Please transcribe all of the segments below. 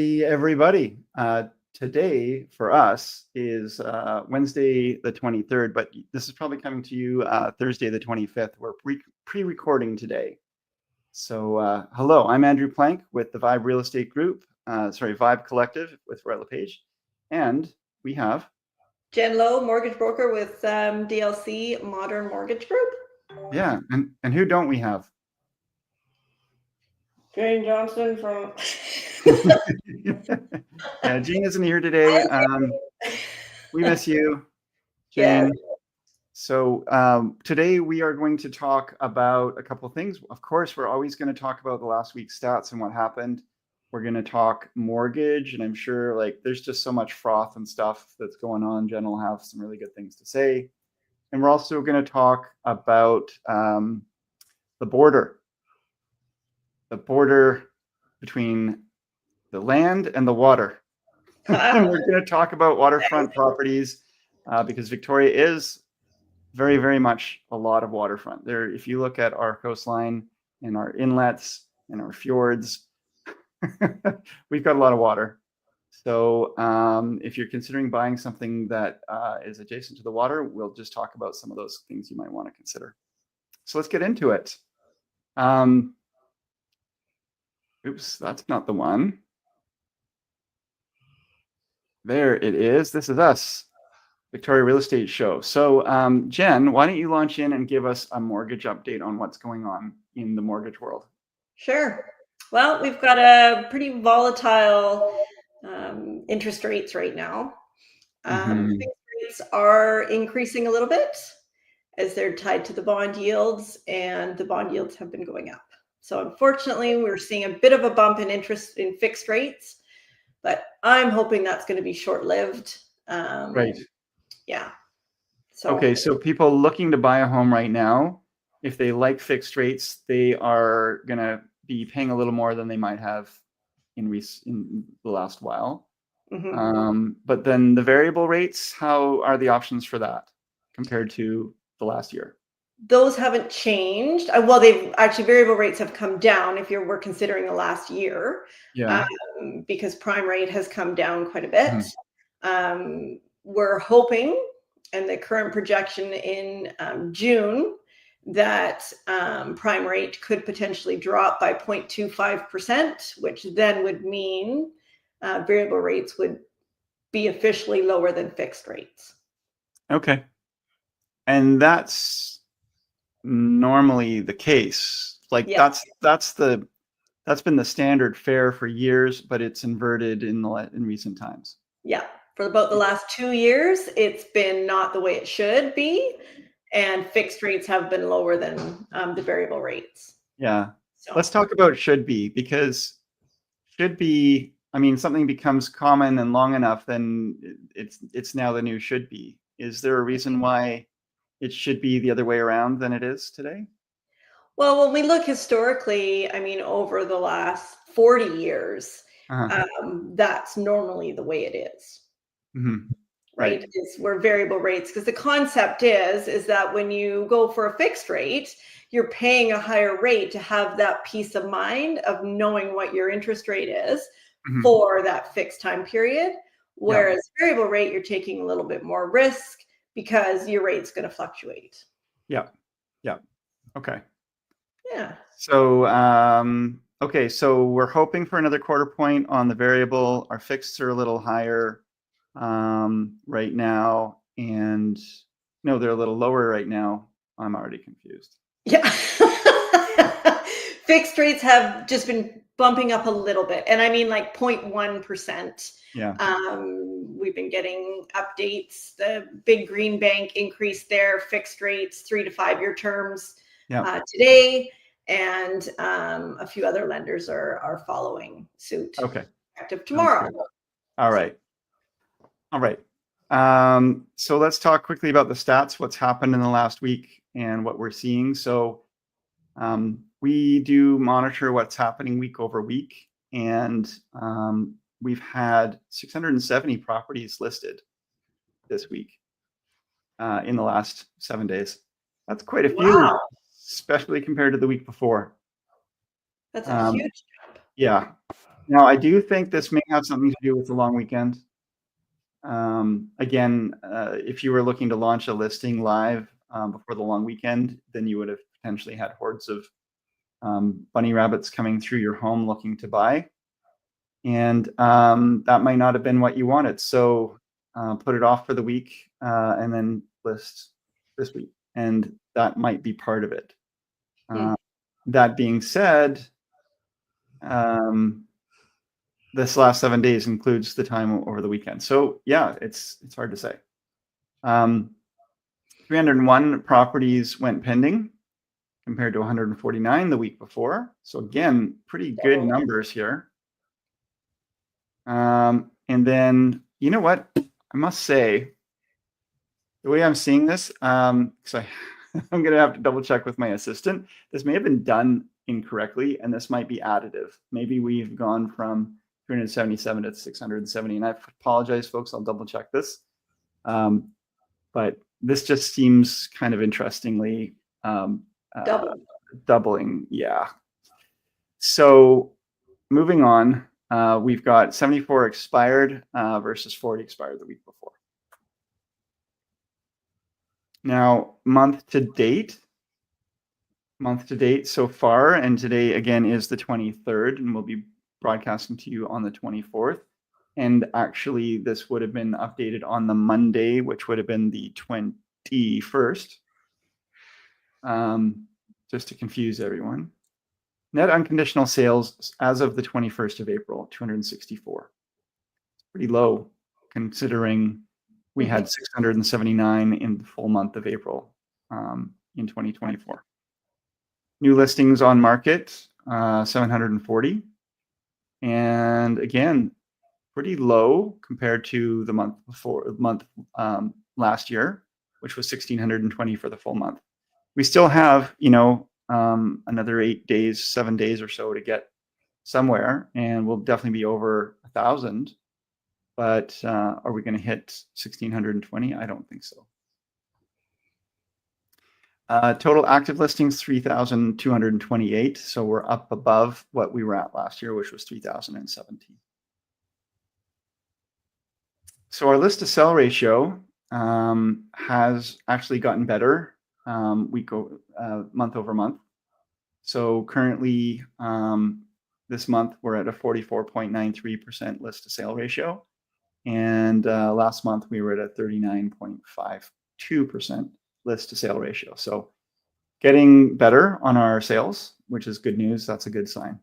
Howdy, everybody. Today for us is Wednesday the 23rd, but this is probably coming to you Thursday the 25th. We're pre-recording today. So hello, I'm Andrew Plank with the Vibe Real Estate Group, Vibe Collective with LePage. And we have Jen Lowe, mortgage broker with DLC Modern Mortgage Group. Yeah, and who don't we have? Jane Johnston from Yeah, Jean isn't here today. We miss you, Jane. Yeah. So today we are going to talk about a couple of things. Of course, we're always going to talk about the last week's stats and what happened. We're going to talk mortgage, and I'm sure there's just so much froth and stuff that's going on. Jen will have some really good things to say. And we're also going to talk about the border between the land and the water. And we're going to talk about waterfront properties because Victoria is very, very much a lot of waterfront. There, if you look at our coastline and our inlets and our fjords, we've got a lot of water. So if you're considering buying something that is adjacent to the water, we'll just talk about some of those things you might want to consider. So let's get into it. Oops, that's not the one. There it is. This is us, Victoria Real Estate Show. So Jen, why don't you launch in and give us a mortgage update on what's going on in the mortgage world? Sure. Well, we've got a pretty volatile interest rates right now. Fixed rates are increasing a little bit as they're tied to the bond yields, and the bond yields have been going up. So unfortunately, we're seeing a bit of a bump in interest in fixed rates, but I'm hoping that's going to be short-lived. Right. Yeah. Okay, so people looking to buy a home right now, if they like fixed rates, they are going to be paying a little more than they might have in the last while. But then the variable rates, how are the options for that compared to the last year? Those haven't changed. Well, they've actually, variable rates have come down if we're considering the last year. Yeah. Because prime rate has come down quite a bit. We're hoping, and the current projection in June, that prime rate could potentially drop by 0.25%, which then would mean variable rates would be officially lower than fixed rates. Okay. And that's normally the case. That's been the standard fare for years, but it's inverted in recent times. Yeah. For about the last 2 years, it's been not the way it should be. And fixed rates have been lower than the variable rates. Yeah. So let's talk about should be, because should be, something becomes common and long enough, then it's now the new should be. Is there a reason why it should be the other way around than it is today? Well, when we look historically, over the last 40 years, that's normally the way it is. Right? Is where variable rates, because the concept is that when you go for a fixed rate, you're paying a higher rate to have that peace of mind of knowing what your interest rate is for that fixed time period. Whereas variable rate, you're taking a little bit more risk because your rate's going to fluctuate. Yeah. Okay. Yeah. So, okay. So we're hoping for another quarter point on the variable. Our fixeds are a little higher right now. And no, they're a little lower right now. I'm already confused. Yeah. Fixed rates have just been bumping up a little bit. And 0.1%. Yeah. We've been getting updates. The big green bank increased their fixed rates 3 to 5 year terms today. And a few other lenders are following suit. Okay. Effective tomorrow. All right. So let's talk quickly about the stats, what's happened in the last week and what we're seeing. So we do monitor what's happening week over week, and we've had 670 properties listed this week in the last 7 days. That's quite a few, especially compared to the week before. That's a huge jump. Yeah. Now, I do think this may have something to do with the long weekend. Again, if you were looking to launch a listing live before the long weekend, then you would have potentially had hordes of bunny rabbits coming through your home looking to buy. And that might not have been what you wanted. So put it off for the week and then list this week. And that might be part of it. That being said, this last 7 days includes the time over the weekend. So yeah, it's hard to say. 301 properties went pending compared to 149 the week before. So again, pretty good numbers here. And then, you know what? I must say, the way I'm seeing this, because I'm going to have to double check with my assistant. This may have been done incorrectly, and this might be additive. Maybe we've gone from 377 to 670, and I apologize, folks. I'll double check this. But this just seems kind of interestingly doubling. Yeah. So moving on, we've got 74 expired versus 40 expired the week before. Now, month to date so far, and today again is the 23rd, and we'll be broadcasting to you on the 24th. And actually, this would have been updated on the Monday, which would have been the 21st, just to confuse everyone. Net unconditional sales as of the 21st of April, 264. It's pretty low considering we had 679 in the full month of April in 2024. New listings on market, 740. And again, pretty low compared to the month last year, which was 1,620 for the full month. We still have, another 7 days or so to get somewhere, and we'll definitely be over 1,000. But are we going to hit 1,620? I don't think so. Total active listings, 3,228. So we're up above what we were at last year, which was 3,017. So our list to sell ratio has actually gotten better month over month. So currently this month we're at a 44.93% list to sale ratio. And last month we were at a 39.52% list to sale ratio. So getting better on our sales, which is good news. That's a good sign.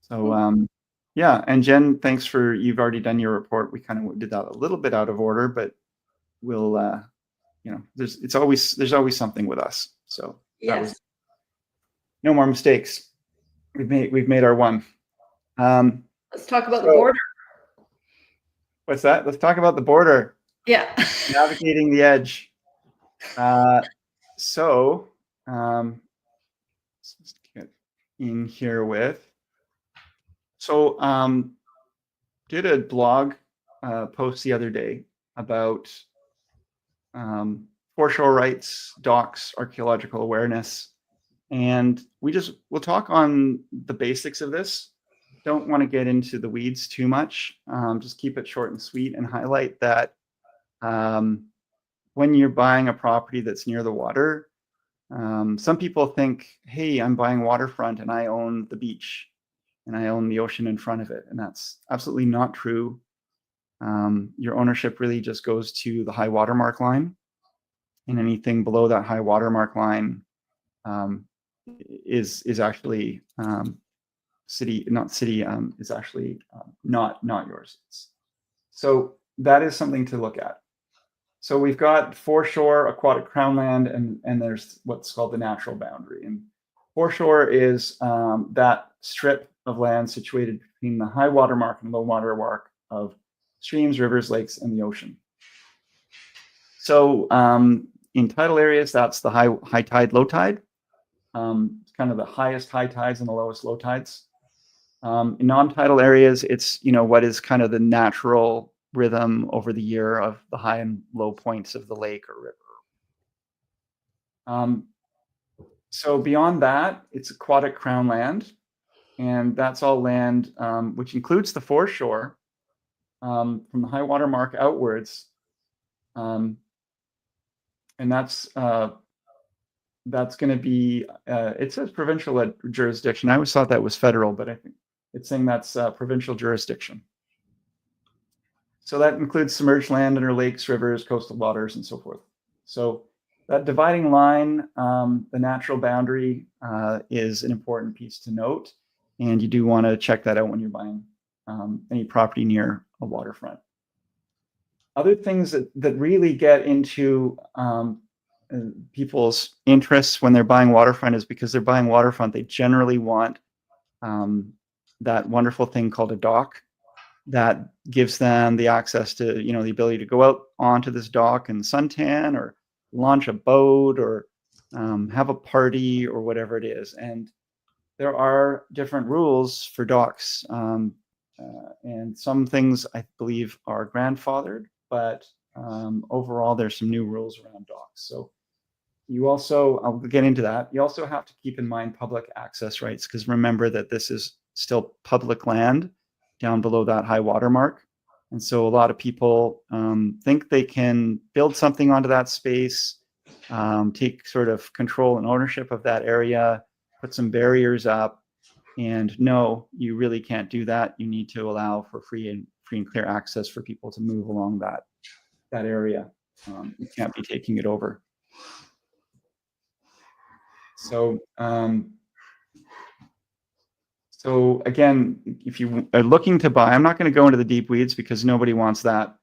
So yeah, and Jen, thanks you've already done your report. We kind of did that a little bit out of order, but we'll, there's always something with us. So yes, no more mistakes. We've made our one. Let's talk about the border. What's that? Let's talk about the border. Yeah. Navigating the edge. Let's get in here with. So did a blog post the other day about foreshore rights, docks, archaeological awareness, and we'll talk on the basics of this. Don't want to get into the weeds too much. Just keep it short and sweet and highlight that when you're buying a property that's near the water, some people think, hey, I'm buying waterfront and I own the beach and I own the ocean in front of it. And that's absolutely not true. Your ownership really just goes to the high watermark line, and anything below that high watermark line is actually is actually not yours. So that is something to look at. So we've got foreshore, aquatic crownland, and there's what's called the natural boundary. And foreshore is that strip of land situated between the high water mark and low water mark of streams, rivers, lakes, and the ocean. So in tidal areas, that's the high tide, low tide, kind of the highest high tides and the lowest low tides. In non-tidal areas, it's what is kind of the natural rhythm over the year of the high and low points of the lake or river. So beyond that, it's aquatic crown land. And that's all land, which includes the foreshore, from the high water mark outwards. And that's going to be, it says provincial jurisdiction. I always thought that was federal, but I think it's saying that's provincial jurisdiction. So that includes submerged land under lakes, rivers, coastal waters, and so forth. So that dividing line, the natural boundary, is an important piece to note. And you do want to check that out when you're buying any property near a waterfront. Other things that really get into people's interests when they're buying waterfront is because they're buying waterfront, they generally want that wonderful thing called a dock that gives them the access to, the ability to go out onto this dock and suntan or launch a boat or have a party or whatever it is. And there are different rules for docks. And some things I believe are grandfathered, but overall there's some new rules around docks. So you also, I'll get into that. You also have to keep in mind public access rights, because remember that this is still public land down below that high water mark. And so a lot of people think they can build something onto that space, take sort of control and ownership of that area, put some barriers up. And no, you really can't do that. You need to allow for free and clear access for people to move along that area. You can't be taking it over. So, so again, if you are looking to buy, I'm not going to go into the deep weeds because nobody wants that.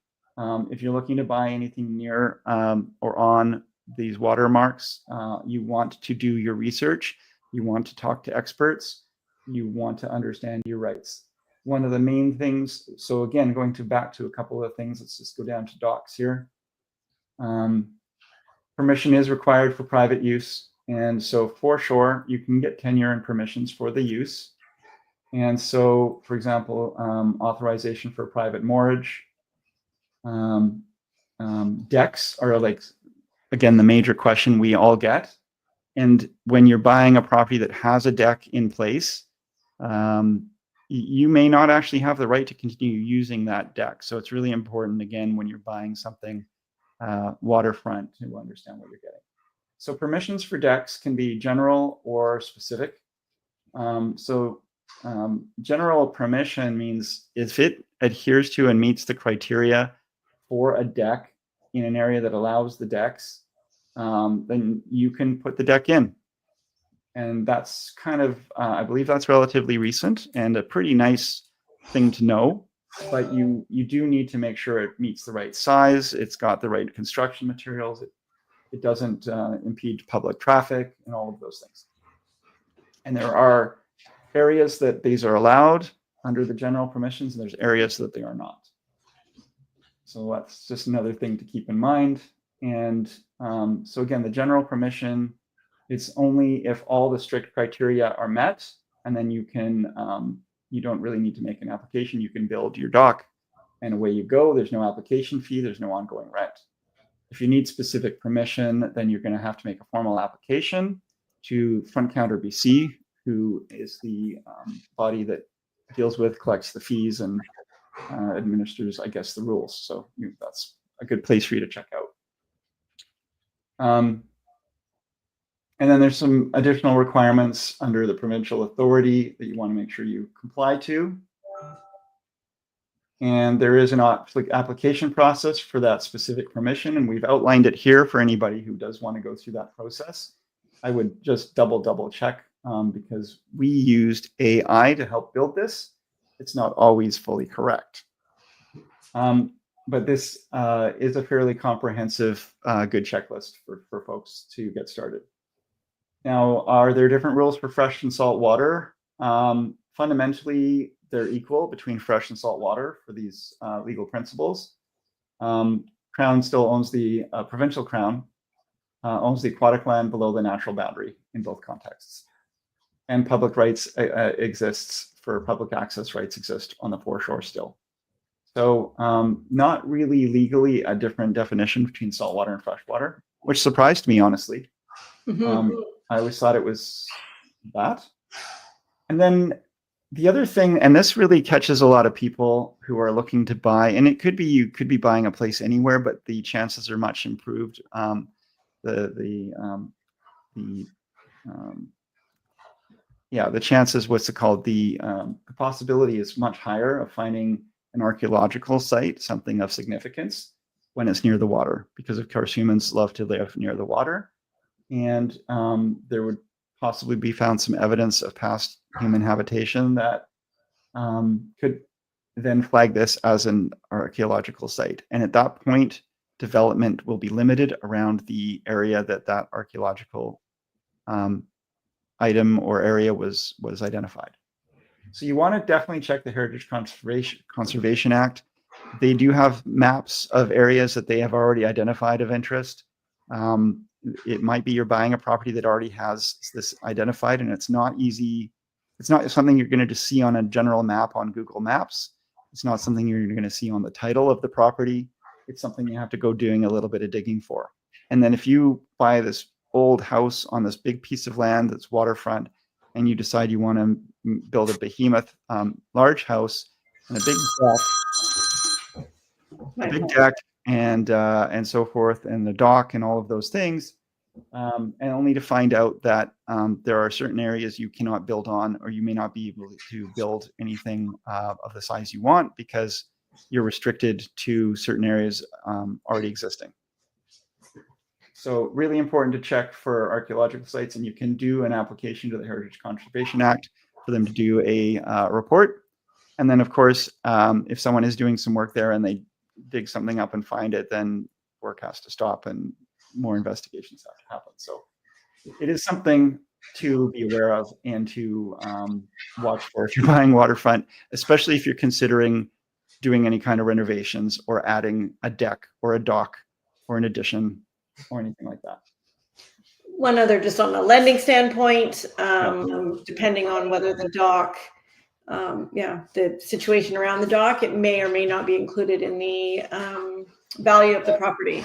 If you're looking to buy anything near or on these watermarks, you want to do your research. You want to talk to experts. You want to understand your rights. One of the main things, so again, going back to a couple of things, let's just go down to docks here. Permission is required for private use. And so foreshore, you can get tenure and permissions for the use. And so, for example, authorization for private moorage. Decks are like, again, the major question we all get. And when you're buying a property that has a deck in place, you may not actually have the right to continue using that deck. So it's really important, again, when you're buying something waterfront, to understand what you're getting. So permissions for decks can be general or specific. General permission means if it adheres to and meets the criteria for a deck in an area that allows the decks, then you can put the deck in. And that's kind of, I believe that's relatively recent and a pretty nice thing to know. But you do need to make sure it meets the right size, it's got the right construction materials, it doesn't impede public traffic and all of those things. And there are areas that these are allowed under the general permissions, and there's areas that they are not. So that's just another thing to keep in mind. And so again, the general permission, it's only if all the strict criteria are met, and then you can, you don't really need to make an application. You can build your dock and away you go. There's no application fee, there's no ongoing rent. If you need specific permission, then you're going to have to make a formal application to Front Counter BC, who is the body that deals with, collects the fees, and administers, I guess, the rules. So that's a good place for you to check out. And then there's some additional requirements under the provincial authority that you want to make sure you comply to. And there is an application process for that specific permission, and we've outlined it here for anybody who does want to go through that process. I would just double check because we used AI to help build this. It's not always fully correct. But this is a fairly comprehensive, good checklist for folks to get started. Now, are there different rules for fresh and salt water? Fundamentally, they're equal between fresh and salt water for these legal principles. Crown still owns the, provincial Crown owns the aquatic land below the natural boundary in both contexts. And public rights exists for public access rights exist on the foreshore still. So not really legally a different definition between saltwater and freshwater, which surprised me, honestly. I always thought it was that. And then The other thing, and this really catches a lot of people who are looking to buy, and it could be you could be buying a place anywhere, but the chances are much improved. The chances, what's it called? The possibility is much higher of finding an archaeological site, something of significance, when it's near the water, because of course humans love to live near the water, and there would possibly be found some evidence of past human habitation that could then flag this as an archaeological site. And at that point, development will be limited around the area that that archaeological item or area was identified. So you want to definitely check the Heritage Conservation Act. They do have maps of areas that they have already identified of interest. It might be you're buying a property that already has this identified, and it's not easy. It's not something you're going to just see on a general map on Google Maps. It's not something you're going to see on the title of the property. It's something you have to go doing a little bit of digging for. And then if you buy this old house on this big piece of land that's waterfront, and you decide you want to build a behemoth large house and a big deck and so forth, and the dock and all of those things, and only to find out that there are certain areas you cannot build on, or you may not be able to build anything of the size you want because you're restricted to certain areas already existing. So really important to check for archaeological sites, and you can do an application to the Heritage Conservation Act for them to do a report. And then of course, if someone is doing some work there and they dig something up and find it, then work has to stop and more investigations have to happen. So it is something to be aware of and to watch for if you're buying waterfront, especially if you're considering doing any kind of renovations or adding a deck or a dock or an addition or anything like that. One other, just on a lending standpoint, depending on whether the dock, the situation around the dock, it may or may not be included in the value of the property.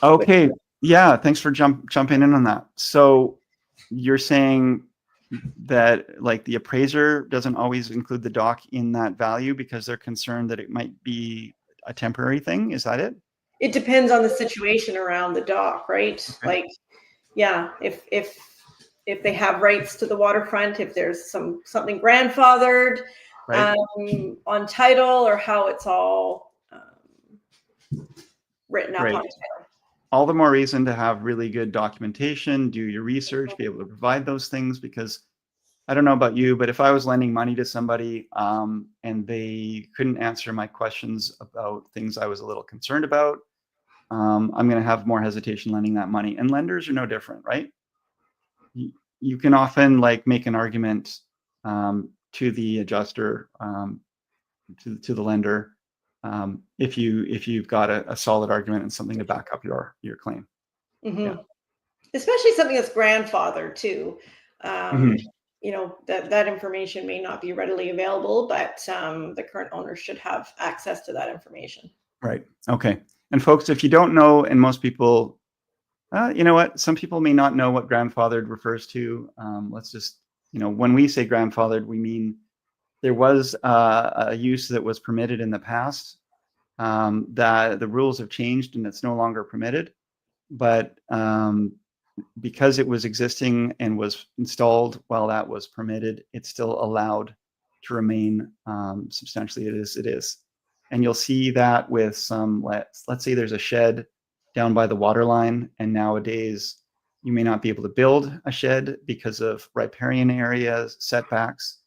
Okay. Yeah. Thanks for jumping in on that. So you're saying that like the appraiser doesn't always include the dock in that value because they're concerned that it might be a temporary thing. Is that it? It depends on the situation around the dock, right? Okay. Like, yeah, if they have rights to the waterfront, if there's something grandfathered, right, on title, or how it's all written up, right, on title. All the more reason to have really good documentation, do your research, be able to provide those things, because I don't know about you, but if I was lending money to somebody and they couldn't answer my questions about things I was a little concerned about, I'm going to have more hesitation lending that money. And lenders are no different, right? You can often like make an argument to the adjuster, to the lender, if you've got a solid argument and something to back up your claim. Mm-hmm. Yeah. Especially something that's grandfathered too. You know, that information may not be readily available, but the current owner should have access to that information. Right. Okay. And folks, if you don't know, and most people, you know what, some people may not know what grandfathered refers to. Let's just, when we say grandfathered, we mean there was a use that was permitted in the past, that the rules have changed and it's no longer permitted. But because it was existing and was installed while that was permitted, it's still allowed to remain substantially as it is. And you'll see that with some, let's say there's a shed down by the water line, and nowadays you may not be able to build a shed because of riparian areas, setbacks.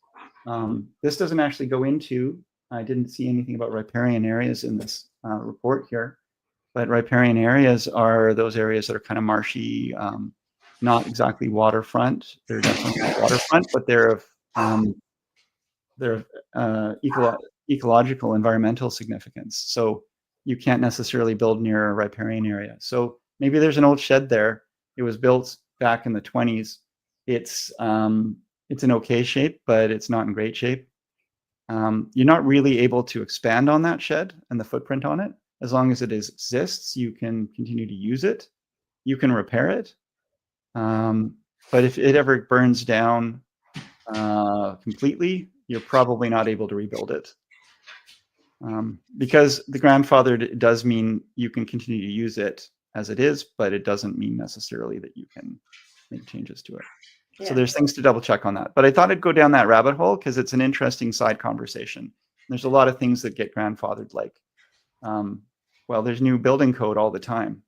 This doesn't actually go into, I didn't see anything about riparian areas in this report here, but riparian areas are those areas that are kind of marshy, not exactly waterfront. They're definitely not waterfront, but they're ecological, environmental significance. So you can't necessarily build near a riparian area. So maybe there's an old shed there. It was built back in the 20s. It's in okay shape, but it's not in great shape. You're not really able to expand on that shed and the footprint on it. As long as it exists, you can continue to use it. You can repair it. But if it ever burns down completely, you're probably not able to rebuild it. Because the grandfathered does mean you can continue to use it as it is, but it doesn't mean necessarily that you can make changes to it. Yeah. So there's things to double check on that. But I thought I'd go down that rabbit hole because it's an interesting side conversation. There's a lot of things that get grandfathered, like, well, there's new building code all the time.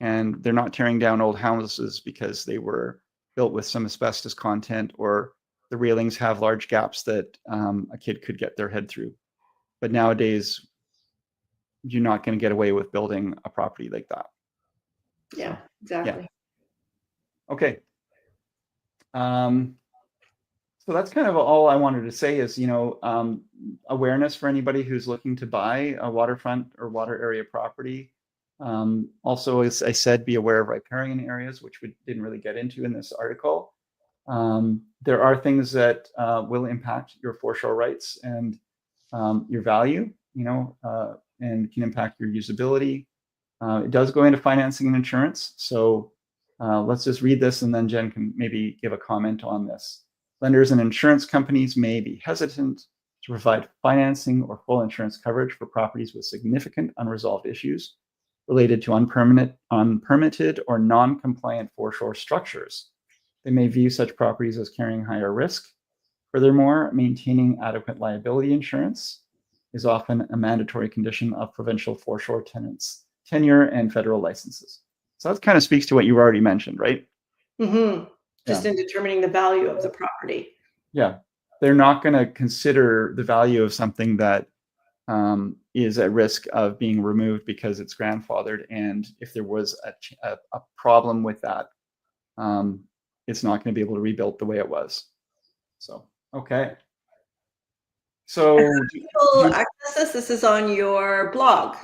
And they're not tearing down old houses because they were built with some asbestos content, or the railings have large gaps that a kid could get their head through. But nowadays, you're not going to get away with building a property like that. Yeah, so, exactly. Yeah. Okay. So that's kind of all I wanted to say is, awareness for anybody who's looking to buy a waterfront or water area property. Also, as I said, be aware of riparian areas, which we didn't really get into in this article. There are things that will impact your foreshore rights and your value, and can impact your usability. It does go into financing and insurance. So let's just read this, and then Jen can maybe give a comment on this. Lenders and insurance companies may be hesitant to provide financing or full insurance coverage for properties with significant unresolved issues related to unpermitted or non-compliant foreshore structures. They may view such properties as carrying higher risk. Furthermore, maintaining adequate liability insurance is often a mandatory condition of provincial foreshore tenants' tenure and federal licenses. So that kind of speaks to what you already mentioned, right? Mm-hmm. Just in determining the value of the property. Yeah, they're not going to consider the value of something that is at risk of being removed because it's grandfathered. And if there was a problem with that, it's not going to be able to rebuild the way it was. So, okay. So people access this is on your blog.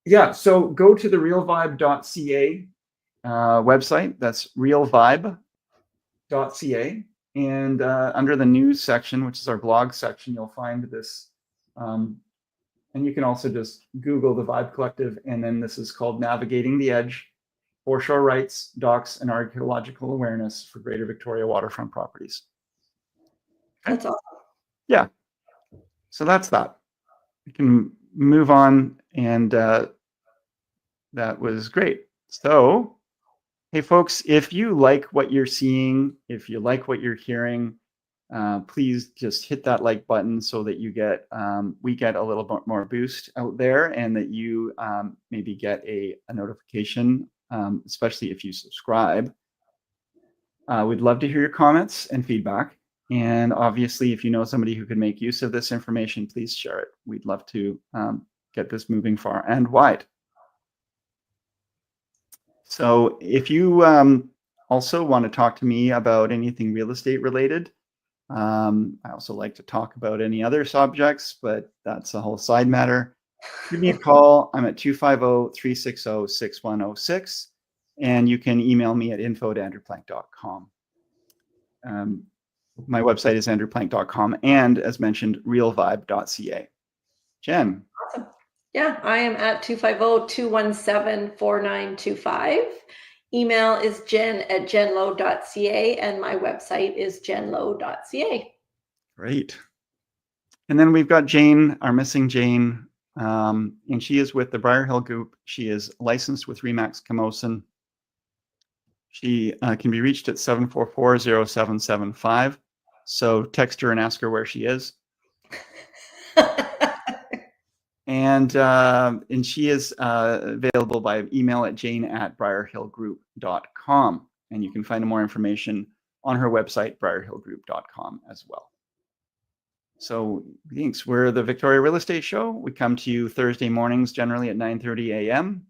Yeah, so go to the realvibe.ca website. That's realvibe.ca. And under the news section, which is our blog section, you'll find this. And you can also just Google the Vibe Collective, and then this is called Navigating the Edge, Foreshore Rights, Docks, and Archaeological Awareness for Greater Victoria Waterfront Properties. Okay. That's awesome. Yeah. So that's that. We can move on, and that was great. So, hey folks, if you like what you're seeing, if you like what you're hearing, please just hit that like button so that you get we get a little bit more boost out there, and that you maybe get a notification, especially if you subscribe. We'd love to hear your comments and feedback. And obviously, if you know somebody who could make use of this information, please share it. We'd love to get this moving far and wide. So if you also want to talk to me about anything real estate related, I also like to talk about any other subjects, but that's a whole side matter. Give me a call. I'm at 250-360-6106, and you can email me at info@andrewplank.com. My website is andrewplank.com, and as mentioned, realvibe.ca. Jen. Awesome. Yeah, I am at 250-217-4925. Email is jen@jenlowe.ca, and my website is jenlowe.ca. Great. And then we've got Jane, our missing Jane, and she is with the Briar Hill Group. She is licensed with RE/MAX Camosun. She can be reached at 744-0775. So text her and ask her where she is. And she is available by email at jane@briarhillgroup.com. And you can find more information on her website, briarhillgroup.com, as well. So thanks. We're the Victoria Real Estate Show. We come to you Thursday mornings, generally at 9:30 a.m.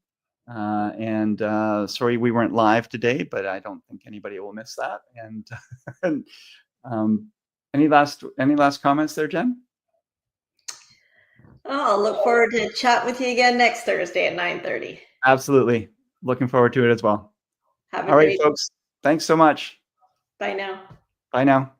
Sorry we weren't live today, but I don't think anybody will miss that. And any last comments there, Jen? I'll look forward to chat with you again next Thursday at 9:30. Absolutely. Looking forward to it as well. Have a All right, great folks. Thanks so much. Bye now. Bye now.